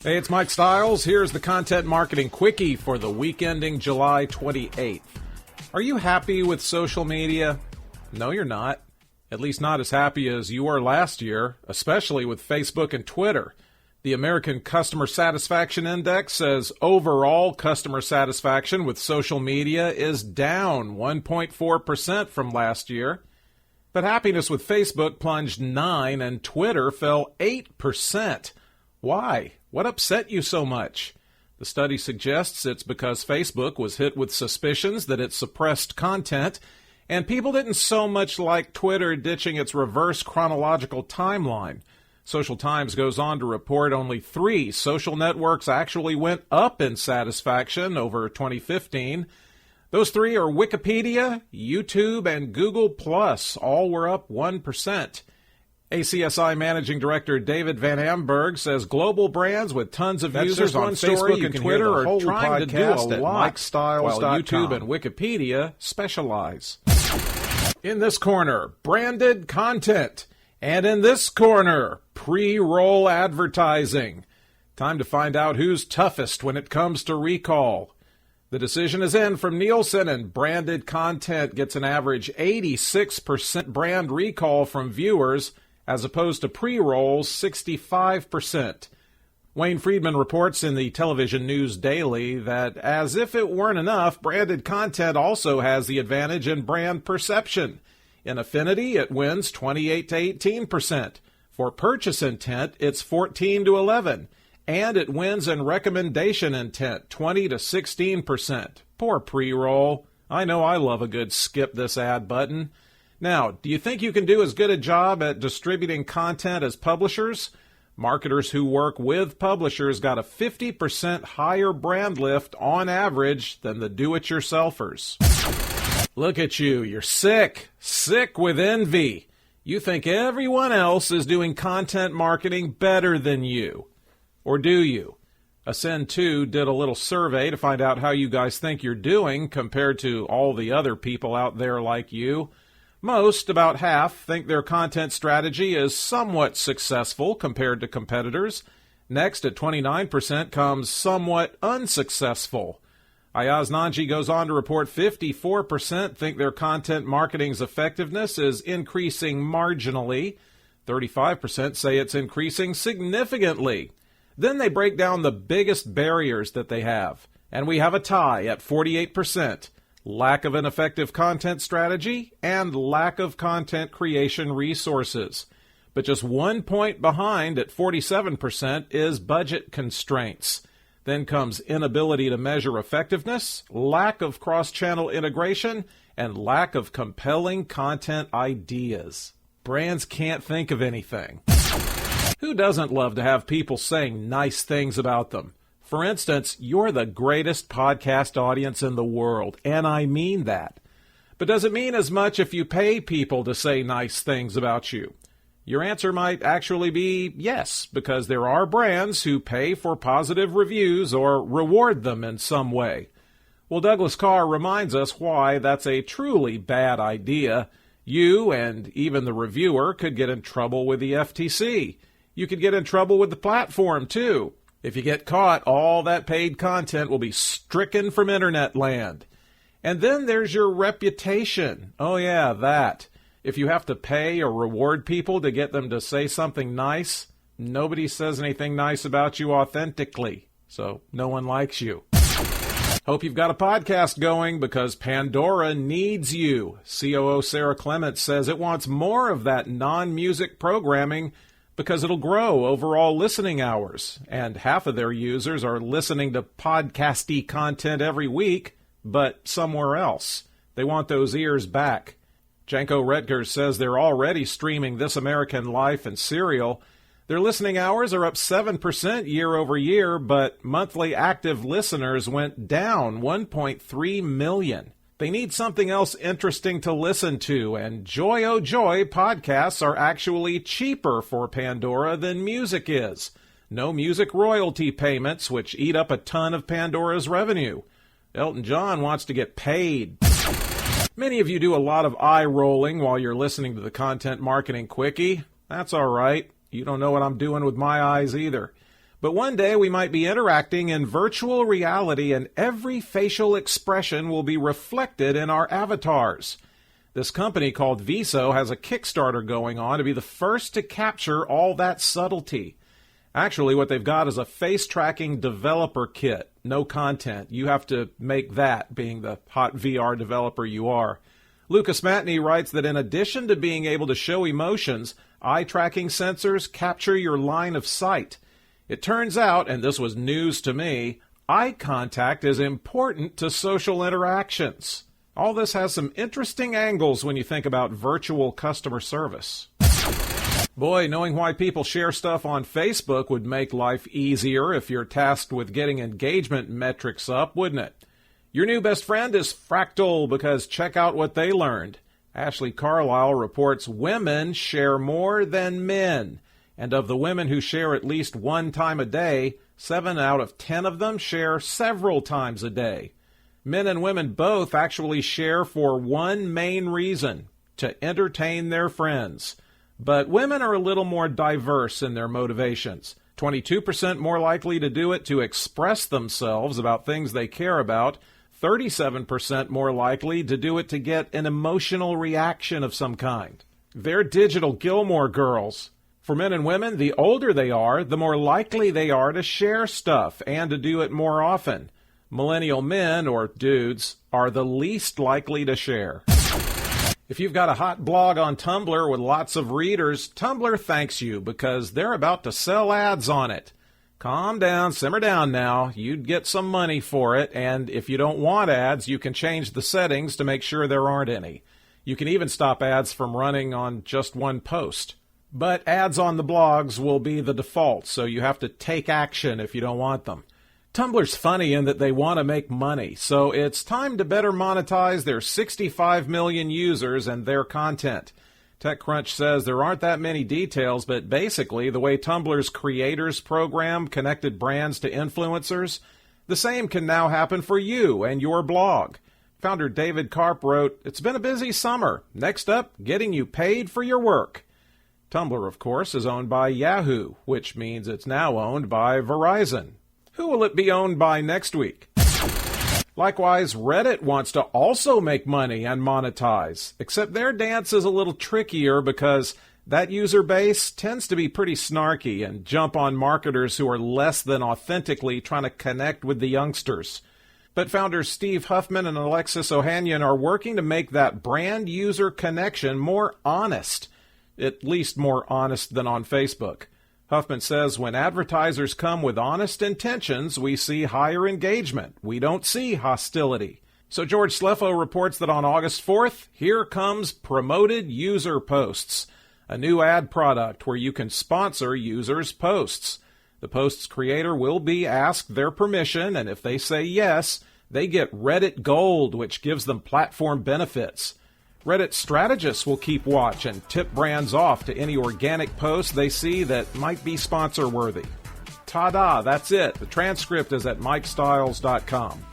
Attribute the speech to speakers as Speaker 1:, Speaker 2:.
Speaker 1: Hey, it's Mike Stiles. Here's the Content Marketing Quickie for the week ending July 28th. Are you happy with social media? No, you're not. At least not as happy as you were last year, especially with Facebook and Twitter. The American Customer Satisfaction Index says overall customer satisfaction with social media is down 1.4% from last year. But happiness with Facebook plunged 9% and Twitter fell 8%. Why? What upset you so much? The study suggests it's because Facebook was hit with suspicions that it suppressed content, and people didn't so much like Twitter ditching its reverse chronological timeline. Social Times goes on to report only 3 social networks actually went up in satisfaction over 2015. Those 3 are Wikipedia, YouTube, and Google+. All were up 1%. ACSI Managing Director David Van Amberg says global brands with tons of users on Facebook and Twitter are trying to do a lot, while YouTube and Wikipedia specialize. In this corner, branded content. And in this corner, pre-roll advertising. Time to find out who's toughest when it comes to recall. The decision is in from Nielsen, and branded content gets an average 86% brand recall from viewers, as opposed to pre-rolls 65%. Wayne Friedman reports in the Television News Daily that, as if it weren't enough, branded content also has the advantage in brand perception. In affinity, it wins 28 to 18%. For purchase intent, it's 14 to 11%. And it wins in recommendation intent, 20 to 16%. Poor pre-roll. I know I love a good skip this ad button. Now, do you think you can do as good a job at distributing content as publishers? Marketers who work with publishers got a 50% higher brand lift on average than the do-it-yourselfers. Look at you. You're sick with envy. You think everyone else is doing content marketing better than you. Or do you? Ascend2 did a little survey to find out how you guys think you're doing compared to all the other people out there like you. Most, about half, think their content strategy is somewhat successful compared to competitors. Next, at 29%, comes somewhat unsuccessful. Ayaz Nanji goes on to report 54% think their content marketing's effectiveness is increasing marginally. 35% say it's increasing significantly. Then they break down the biggest barriers that they have. And we have a tie at 48%. Lack of an effective content strategy and lack of content creation resources. But just 1 point behind at 47% is budget constraints. Then comes inability to measure effectiveness, lack of cross-channel integration, and lack of compelling content ideas. Brands can't think of anything. Who doesn't love to have people saying nice things about them? For instance, you're the greatest podcast audience in the world, and I mean that. But does it mean as much if you pay people to say nice things about you? Your answer might actually be yes, because there are brands who pay for positive reviews or reward them in some way. Well, Douglas Carr reminds us why that's a truly bad idea. You and even the reviewer could get in trouble with the FTC. You could get in trouble with the platform, too. If you get caught, all that paid content will be stricken from internet land. And then there's your reputation. Oh yeah, that. If you have to pay or reward people to get them to say something nice, nobody says anything nice about you authentically, so no one likes you. Hope you've got a podcast going because Pandora needs you. COO Sarah Clements says it wants more of that non-music programming because it'll grow overall listening hours, and half of their users are listening to podcasty content every week, but somewhere else. They want those ears back. Janko Retgers says they're already streaming This American Life and Serial. Their listening hours are up 7% year over year, but monthly active listeners went down 1.3 million. They need something else interesting to listen to, and joy oh joy, podcasts are actually cheaper for Pandora than music is. No music royalty payments, which eat up a ton of Pandora's revenue. Elton John wants to get paid. Many of you do a lot of eye rolling while you're listening to the Content Marketing Quickie. That's all right. You don't know what I'm doing with my eyes either. But one day we might be interacting in virtual reality and every facial expression will be reflected in our avatars. This company called Viso has a Kickstarter going on to be the first to capture all that subtlety. Actually, what they've got is a face-tracking developer kit. No content. You have to make that, being the hot VR developer you are. Lucas Matney writes that in addition to being able to show emotions, eye-tracking sensors capture your line of sight. It turns out, and this was news to me, eye contact is important to social interactions. All this has some interesting angles when you think about virtual customer service. Boy, knowing why people share stuff on Facebook would make life easier if you're tasked with getting engagement metrics up, wouldn't it? Your new best friend is Fractal because check out what they learned. Ashley Carlisle reports women share more than men. And of the women who share at least one time a day, 7 out of 10 of them share several times a day. Men and women both actually share for one main reason, to entertain their friends. But women are a little more diverse in their motivations. 22% more likely to do it to express themselves about things they care about. 37% more likely to do it to get an emotional reaction of some kind. They're digital Gilmore Girls. For men and women, the older they are, the more likely they are to share stuff and to do it more often. Millennial men, or dudes, are the least likely to share. If you've got a hot blog on Tumblr with lots of readers, Tumblr thanks you because they're about to sell ads on it. Calm down, simmer down now. You'd get some money for it, and if you don't want ads, you can change the settings to make sure there aren't any. You can even stop ads from running on just one post. But ads on the blogs will be the default, so you have to take action if you don't want them. Tumblr's funny in that they want to make money, so it's time to better monetize their 65 million users and their content. TechCrunch says there aren't that many details, but basically the way Tumblr's creators program connected brands to influencers, the same can now happen for you and your blog. Founder David Karp wrote, "It's been a busy summer. Next up, getting you paid for your work." Tumblr, of course, is owned by Yahoo, which means it's now owned by Verizon. Who will it be owned by next week? Likewise, Reddit wants to also make money and monetize, except their dance is a little trickier because that user base tends to be pretty snarky and jump on marketers who are less than authentically trying to connect with the youngsters. But founders Steve Huffman and Alexis Ohanian are working to make that brand-user connection more honest, at least more honest than on Facebook. Huffman says when advertisers come with honest intentions, we see higher engagement. We don't see hostility. So George Sleffo reports that on August 4th, here comes Promoted User Posts, a new ad product where you can sponsor users' posts. The post's creator will be asked their permission, and if they say yes, they get Reddit Gold, which gives them platform benefits. Reddit strategists will keep watch and tip brands off to any organic posts they see that might be sponsor-worthy. Ta-da, that's it. The transcript is at MikeStiles.com.